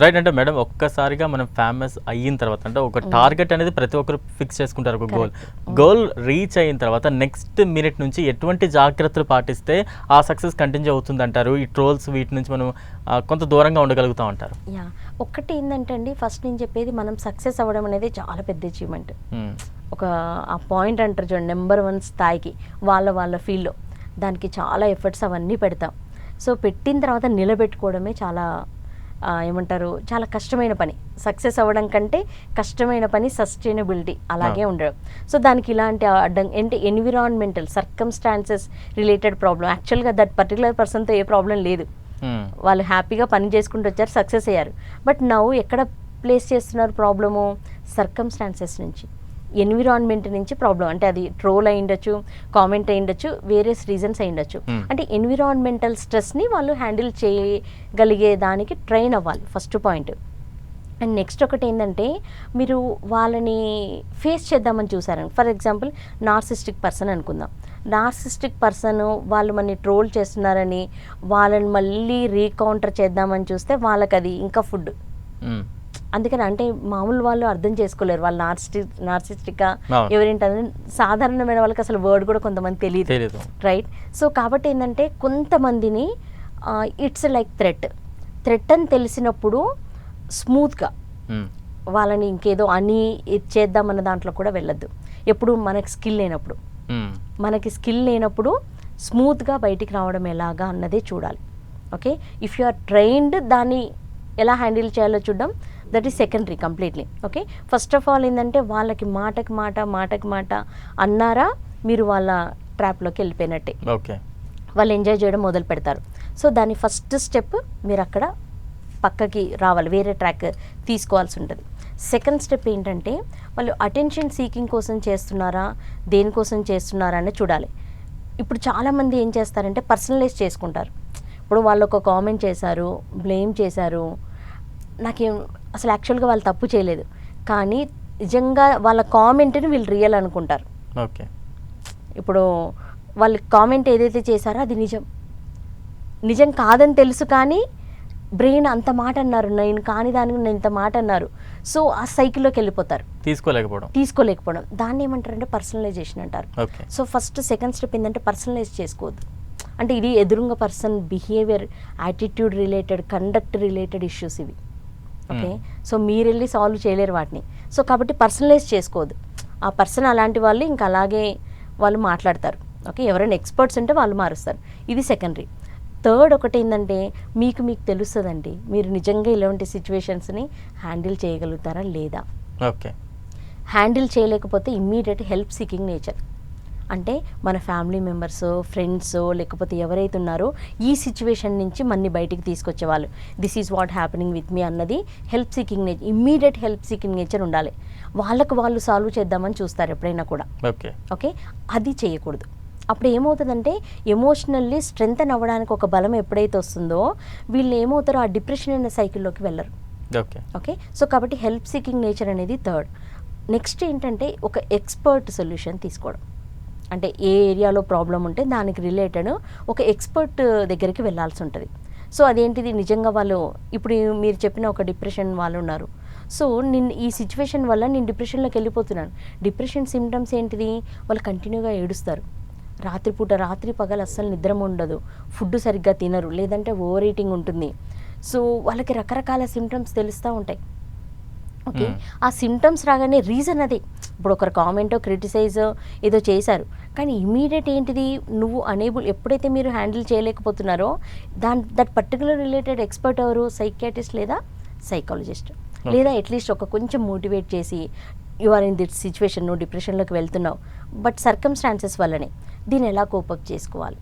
Right. అంటే madam ఒక్కసారిగా మనం ఫేమస్ అయిన తర్వాత అంటే ఒక టార్గెట్ అనేది ప్రతి ఒక్కరు ఫిక్స్ చేసుకుంటారు, ఒక గోల్ రీచ్ అయిన తర్వాత నెక్స్ట్ మినిట్ నుంచి ఎటువంటి జాగ్రత్తలు పాటిస్తే ఆ సక్సెస్ కంటిన్యూ అవుతుంది అంటారు? ఈ ట్రోల్స్ వీటి నుంచి మనం కొంత దూరంగా ఉండగలుగుతాం అంటారు? యా, ఒక్కటి ఏంటంటే అండి, ఫస్ట్ నేను చెప్పేది మనం సక్సెస్ అవ్వడం అనేది చాలా పెద్ద అచీవ్మెంట్. ఒక ఆ పాయింట్ అంటారు చూడండి, నెంబర్ 1 స్థాయికి వాళ్ళ ఫీల్డ్లో దానికి చాలా ఎఫర్ట్స్ అవన్నీ పెడతాం. సో పెట్టిన తర్వాత నిలబెట్టుకోవడమే చాలా ఏమంటారు, చాలా కష్టమైన పని. సక్సెస్ అవ్వడం కంటే కష్టమైన పని సస్టైనబిలిటీ అలాగే ఉండడం. సో దానికి ఇలాంటి అంటే ఎన్విరాన్మెంటల్ సర్కమ్స్టాన్సెస్ రిలేటెడ్ ప్రాబ్లం. యాక్చువల్గా దట్ పర్టికులర్ పర్సన్తో ఏ ప్రాబ్లం లేదు, వాళ్ళు హ్యాపీగా పని చేసుకుంటూ వచ్చారు, సక్సెస్ అయ్యారు. బట్ నవ్వు ఎక్కడ ప్లేస్ చేస్తున్నారు ప్రాబ్లము? సర్కమ్స్టాన్సెస్ నుంచి, ఎన్విరాన్మెంట్ నుంచి ప్రాబ్లం. అంటే అది ట్రోల్ అయి ఉండొచ్చు, కామెంట్ అయి ఉండొచ్చు, వేరియస్ రీజన్స్ అయి ఉండొచ్చు. అంటే ఎన్విరాన్మెంటల్ స్ట్రెస్ని వాళ్ళు హ్యాండిల్ చేయగలిగే దానికి ట్రైన్ అవ్వాలి, ఫస్ట్ పాయింట్. అండ్ నెక్స్ట్ ఒకటి ఏంటంటే, మీరు వాళ్ళని ఫేస్ చేద్దామని చూసారని, ఫర్ ఎగ్జాంపుల్ నార్సిస్టిక్ పర్సన్ అనుకుందాం. నార్సిస్టిక్ పర్సన్ వాళ్ళు మనని ట్రోల్ చేస్తున్నారని వాళ్ళని మళ్ళీ రీకౌంటర్ చేద్దామని చూస్తే వాళ్ళకి అది ఇంకా ఫుడ్. అందుకని అంటే మామూలు వాళ్ళు అర్థం చేసుకోలేరు వాళ్ళు నార్సిస్టిక్గా ఎవరేంటని. సాధారణమైన వాళ్ళకి అసలు వర్డ్ కూడా కొంతమంది తెలియదు, రైట్? సో కాబట్టి ఏంటంటే కొంతమందిని ఇట్స్ లైక్ థ్రెట్ అని తెలిసినప్పుడు స్మూత్గా వాళ్ళని ఇంకేదో అని చేద్దామన్న దాంట్లో కూడా వెళ్ళొద్దు. ఎప్పుడు మనకి స్కిల్ లేనప్పుడు స్మూత్గా బయటికి రావడం ఎలాగా అన్నదే చూడాలి. Okay, if you are trained దాన్ని ఎలా హ్యాండిల్ చేయాలో చూడడం, that is secondary completely. Okay, first of all ఏంటంటే వాళ్ళకి మాటకి మాట అన్నారా, మీరు వాళ్ళ ట్రాప్లోకి వెళ్ళిపోయినట్టే. ఓకే, వాళ్ళు ఎంజాయ్ చేయడం మొదలు పెడతారు. సో దాని ఫస్ట్ స్టెప్ మీరు అక్కడ పక్కకి రావాలి, వేరే ట్రాక్ తీసుకోవాల్సి ఉంటుంది. సెకండ్ స్టెప్ ఏంటంటే, వాళ్ళు అటెన్షన్ సీకింగ్ కోసం చేస్తున్నారా, దేనికోసం చేస్తున్నారా అని చూడాలి. ఇప్పుడు చాలామంది ఏం చేస్తారంటే పర్సనలైజ్ చేసుకుంటారు. ఇప్పుడు వాళ్ళు ఒక కామెంట్ చేశారు, బ్లేమ్ చేశారు, నాకేం అసలు యాక్చువల్గా వాళ్ళు తప్పు చేయలేదు, కానీ నిజంగా వాళ్ళ కామెంట్ని వీళ్ళు రియల్ అనుకుంటారు. ఓకే, ఇప్పుడు వాళ్ళు కామెంట్ ఏదైతే చేశారో అది నిజం కాదని తెలుసు, కానీ బ్రెయిన్ అంత మాట అన్నారు, నేను కాని దానికి నేను ఇంత మాట అన్నారు. సో ఆ సైకిల్లోకి వెళ్ళిపోతారు, తీసుకోలేకపోవడం. దాన్ని ఏమంటారంటే పర్సనలైజేషన్ అంటారు. సో ఫస్ట్ సెకండ్ స్టెప్ ఏంటంటే పర్సనలైజ్ చేసుకోవద్దు. అంటే ఇది ఎదురుంగ person behaviour, attitude related, conduct related issues ఇవి. ఓకే, సో మీరు వెళ్ళి సాల్వ్ చేయలేరు వాటిని. సో కాబట్టి పర్సనలైజ్ చేసుకోవద్దు. ఆ పర్సన్ అలాంటి వాళ్ళు ఇంకా అలాగే వాళ్ళు మాట్లాడతారు. ఓకే, ఎవరైనా ఎక్స్పర్ట్స్ ఉంటే వాళ్ళు మారుస్తారు. ఇది సెకండరీ. థర్డ్ ఒకటి ఏంటంటే, మీకు తెలుస్తుందండి మీరు నిజంగా ఇలాంటి సిచ్యువేషన్స్ని హ్యాండిల్ చేయగలుగుతారా లేదా. ఓకే, హ్యాండిల్ చేయలేకపోతే ఇమ్మీడియట్ హెల్ప్ సీకింగ్ నేచర్. అంటే మన ఫ్యామిలీ మెంబర్స్, ఫ్రెండ్స్, లేకపోతే ఎవరైతే ఉన్నారో ఈ సిచ్యువేషన్ నుంచి మన్ని బయటికి తీసుకొచ్చేవాళ్ళు, this is what happening with me అన్నది help seeking nature, immediate help seeking nature ఉండాలి. వాళ్ళు సాల్వ్ చేద్దామని చూస్తారు ఎప్పుడైనా కూడా. ఓకే, అది చేయకూడదు. అప్పుడు ఏమవుతుందంటే ఎమోషనల్లీ స్ట్రెంగ్తన్ అవ్వడానికి ఒక బలం ఎప్పుడైతే వస్తుందో వీళ్ళు ఏమవుతారో ఆ డిప్రెషన్ అనే సైకిల్లోకి వెళ్ళరు. ఓకే, సో కాబట్టి హెల్ప్ సీకింగ్ నేచర్ అనేది థర్డ్. నెక్స్ట్ ఏంటంటే ఒక ఎక్స్పర్ట్ సొల్యూషన్ తీసుకోవడం. అంటే ఏ ఏరియాలో ప్రాబ్లం ఉంటే దానికి రిలేటెడ్ ఒక ఎక్స్పర్ట్ దగ్గరికి వెళ్ళాల్సి ఉంటుంది. సో అదేంటిది, నిజంగా వాళ్ళు ఇప్పుడు మీరు చెప్పిన ఒక డిప్రెషన్ వాళ్ళు ఉన్నారు, సో ఈ సిచ్యువేషన్ వల్ల నేను డిప్రెషన్లోకి వెళ్ళిపోతున్నాను. డిప్రెషన్ సిమ్టమ్స్ ఏంటిది, వాళ్ళు కంటిన్యూగా ఏడుస్తారు, రాత్రి పగలు అస్సలు నిద్ర ఉండదు, ఫుడ్ సరిగ్గా తినరు, లేదంటే ఓవర్ ఈటింగ్ ఉంటుంది. సో వాళ్ళకి రకరకాల సిమ్టమ్స్ తెలుస్తూ ఉంటాయి. ఓకే, ఆ సిమ్టమ్స్ రాగానే రీజన్ అదే. ఇప్పుడు ఒకరు కామెంటో క్రిటిసైజో ఏదో చేశారు, కానీ ఇమీడియట్ ఏంటిది, నువ్వు అనేబుల్ ఎప్పుడైతే మీరు హ్యాండిల్ చేయలేకపోతున్నారో దట్ పర్టికులర్ రిలేటెడ్ ఎక్స్పర్ట్ ఎవరు, సైకియాట్రిస్ట్ లేదా సైకాలజిస్ట్, లేదా అట్లీస్ట్ ఒక కొంచెం మోటివేట్ చేసి you are in this situation, నువ్వు డిప్రెషన్లోకి వెళ్తున్నావు, బట్ సర్కమ్స్టాన్సెస్ వల్లనే దీన్ని ఎలా కోపప్ చేసుకోవాలి.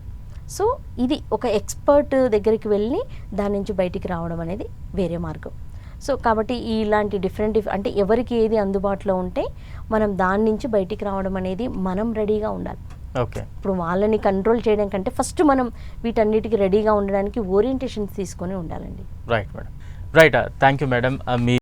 సో ఇది ఒక ఎక్స్పర్ట్ దగ్గరికి వెళ్ళి దాని నుంచి బయటికి రావడం అనేది వేరే మార్గం. సో కాబట్టి ఇలాంటి డిఫరెంట్ అంటే ఎవరికి ఏది అందుబాటులో ఉంటే మనం దాని నుంచి బయటికి రావడం అనేది మనం రెడీగా ఉండాలి. ఓకే, ఇప్పుడు వాళ్ళని కంట్రోల్ చేయడం కంటే ఫస్ట్ మనం వీటన్నిటికీ రెడీగా ఉండడానికి ఓరియంటేషన్స్ తీసుకొని ఉండాలండి. Right madam, right. Thank you madam. Me